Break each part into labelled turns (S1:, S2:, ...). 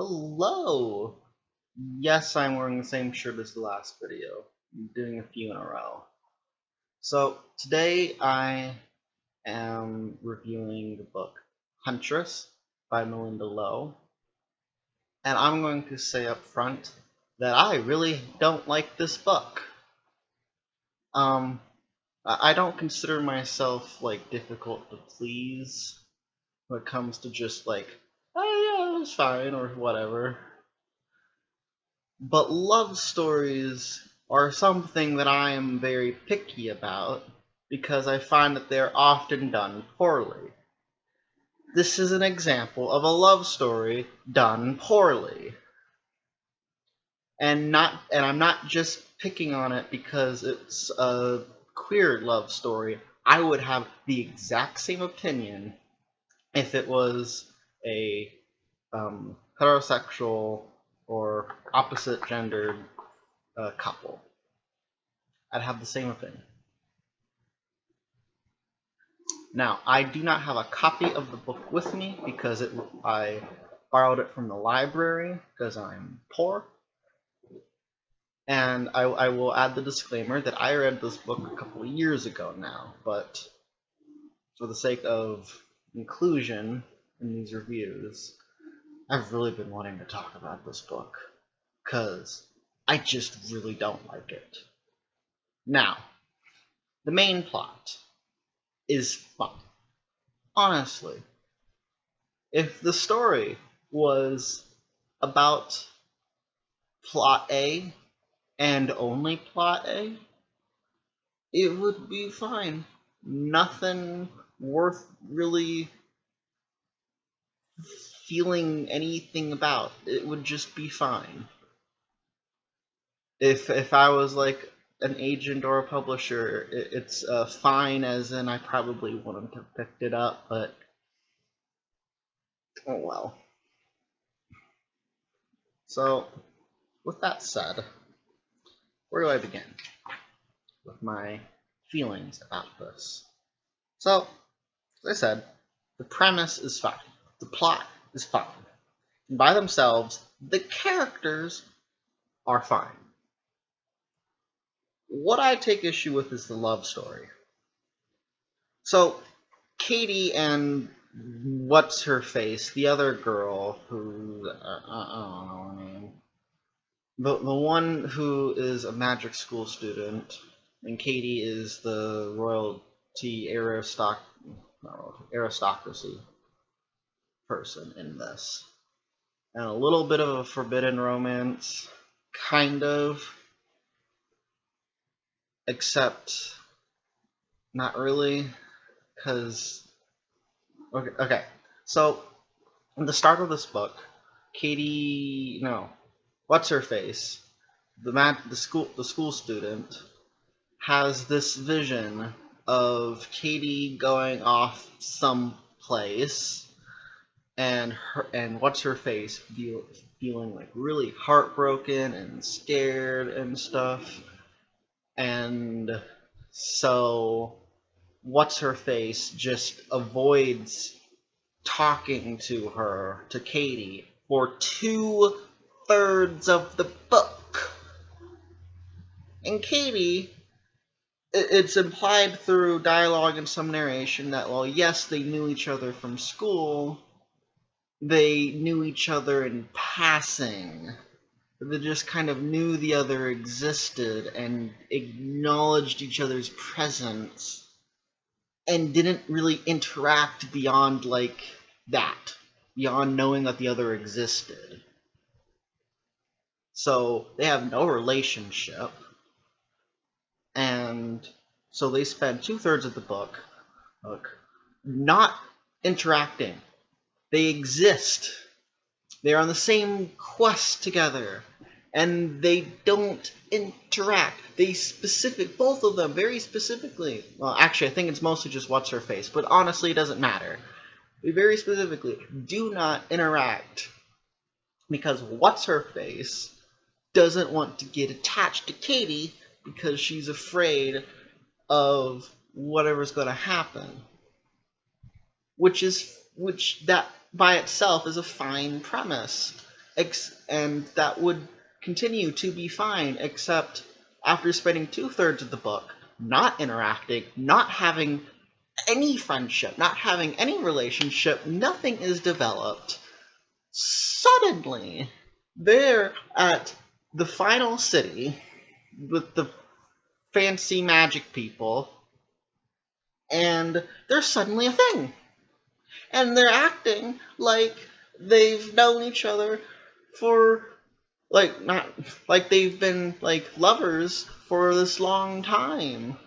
S1: Hello! Yes, I'm wearing the same shirt as the last video. I'm doing a few in a row. So, today I am reviewing the book Huntress by Malinda, and I'm going to say up front that I really don't like this book. Um, I don't consider myself, difficult to please when it comes to just, oh yeah, it's fine, or whatever. But love stories are something that I am very picky about because I find that they're often done poorly. This is an example of a love story done poorly. And I'm not just picking on it because it's a queer love story. I would have the exact same opinion if it was a heterosexual or opposite gendered couple. I'd have the same opinion. Now, I do not have a copy of the book with me because I borrowed it from the library because I'm poor. And I will add the disclaimer that I read this book a couple of years ago now, but for the sake of inclusion in these reviews, I've really been wanting to talk about this book because I just really don't like it. Now, the main plot is fun. Honestly, if the story was about plot A and only plot A, it would be fine. Nothing worth really feeling anything about. It would just be fine. If I was like an agent or a publisher, it's fine, as in I probably wouldn't have picked it up, but oh well. So, with that said, where do I begin with my feelings about this? So, as I said, the premise is fine. The plot is fine. And by themselves, the characters are fine. What I take issue with is the love story. So, Katie and what's her face, the other girl who I don't know her name, the one who is a magic school student, and Katie is the royalty aristocracy person in this, and a little bit of a forbidden romance, kind of, except not really, because okay. So at the start of this book, Katie, no, what's her face, the school student has this vision of Katie going off someplace and what's her face feeling like really heartbroken and scared and stuff, and so what's her face just avoids talking to Katie for 2/3 of the book. And Katie, it's implied through dialogue and some narration that, well, yes, they knew each other from school, they knew each other in passing. They just kind of knew the other existed and acknowledged each other's presence and didn't really interact beyond that, beyond knowing that the other existed. So they have no relationship, and so they spend 2/3 of the book not interacting. They exist. They're on the same quest together, and they don't interact. Both of them, very specifically, well, actually, I think it's mostly just what's her face, but honestly, it doesn't matter. They very specifically do not interact because what's her face doesn't want to get attached to Katie because she's afraid of whatever's going to happen, which that by itself is a fine premise. and that would continue to be fine, except after spending 2/3 of the book not interacting, not having any friendship, not having any relationship, nothing is developed. Suddenly, they're at the final city with the fancy magic people, and they're suddenly a thing. And they're acting like they've known each other for, like, not like they've been like lovers for this long time,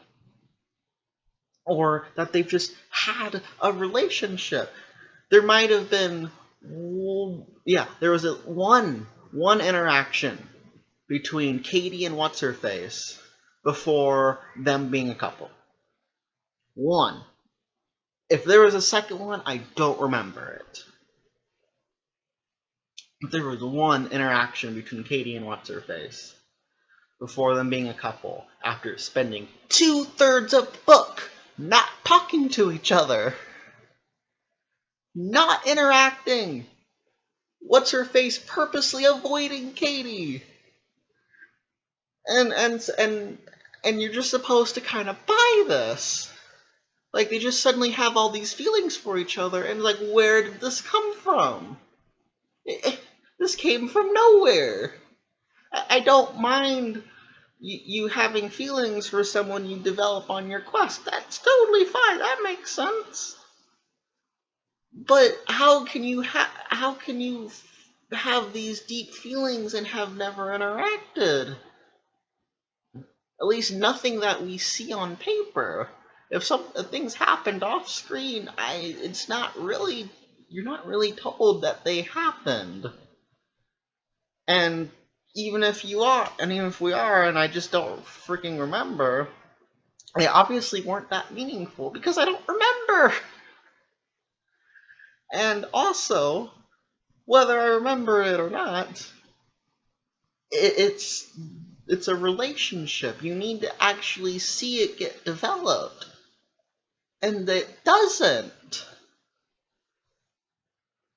S1: or that they've just had a relationship. There might have been, yeah, there was one interaction between Katie and what's her face before them being a couple. One. If there was a second one, I don't remember it. But there was one interaction between Katie and what's her face before them being a couple, after spending 2/3 of the book not talking to each other, not interacting. What's her face purposely avoiding Katie, and you're just supposed to kind of buy this. Like, they just suddenly have all these feelings for each other, and like, where did this come from? This came from nowhere. I don't mind you having feelings for someone you develop on your quest. That's totally fine. That makes sense. But how can you have these deep feelings and have never interacted? At least nothing that we see on paper. If things happened off screen, you're not really told that they happened. And even if we are, and I just don't freaking remember, they obviously weren't that meaningful because I don't remember. And also, whether I remember it or not, it's a relationship. You need to actually see it get developed. And it doesn't.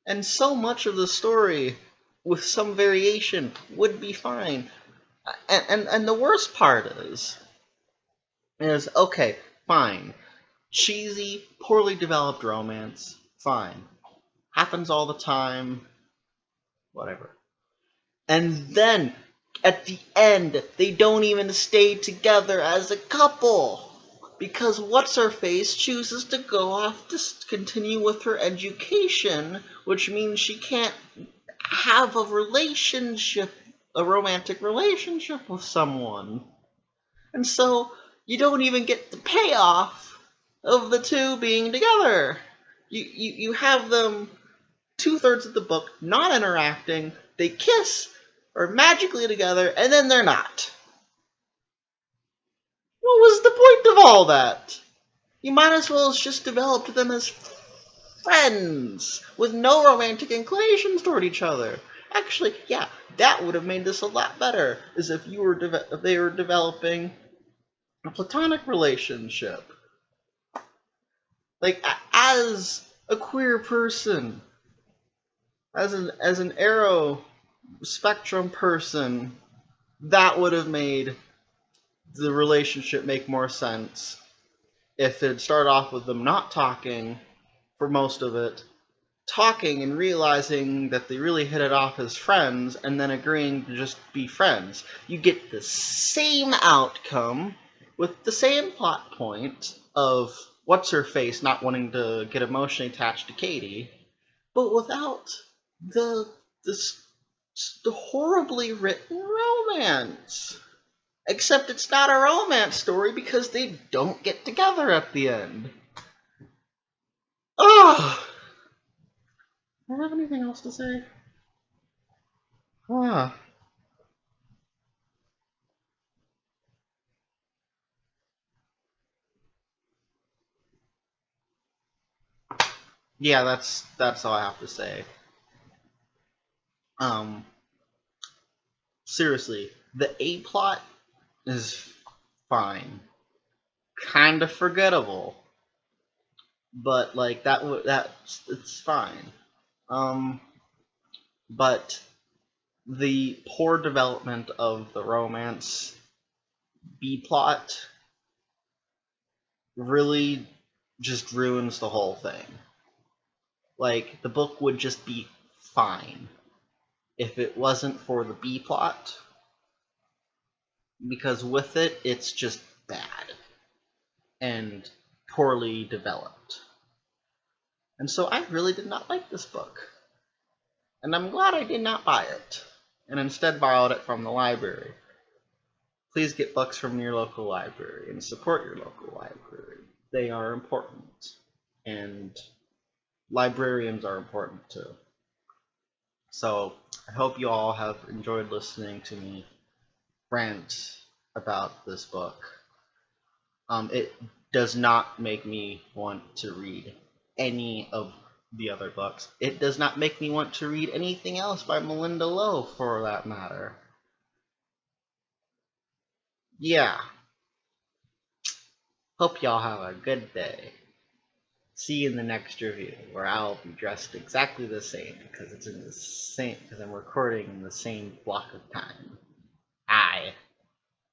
S1: And so much of the story, with some variation, would be fine. And the worst part is okay, fine. Cheesy, poorly developed romance, fine. Happens all the time, whatever. And then, at the end, they don't even stay together as a couple. Because what's-her-face chooses to go off to continue with her education, which means she can't have a romantic relationship with someone. And so, you don't even get the payoff of the two being together. You have them 2/3 of the book not interacting, they kiss, are magically together, and then they're not. What was the point of all that? You might as well have just developed them as friends, with no romantic inclinations toward each other. Actually, yeah, that would have made this a lot better, as if they were developing a platonic relationship. Like, as a queer person, as an arrow spectrum person, that would have made the relationship make more sense if it started off with them not talking for most of it, talking and realizing that they really hit it off as friends, and then agreeing to just be friends. You get the same outcome with the same plot point of what's-her-face not wanting to get emotionally attached to Katie, but without the horribly written romance. Except it's not a romance story because they don't get together at the end. Ugh! Do I have anything else to say? Yeah, that's all I have to say. Seriously, the A plot is fine. Kind of forgettable. But like it's fine. But the poor development of the romance B-plot really just ruins the whole thing. Like, the book would just be fine if it wasn't for the B-plot, because with it, it's just bad and poorly developed. And so I really did not like this book. And I'm glad I did not buy it, and instead borrowed it from the library. Please get books from your local library and support your local library. They are important, and librarians are important too. So I hope you all have enjoyed listening to me rant about this book. It does not make me want to read any of the other books. It does not make me want to read anything else by Malinda Lo, for that matter. Yeah. Hope y'all have a good day. See you in the next review, where I'll be dressed exactly the same, because I'm recording in the same block of time. Aye.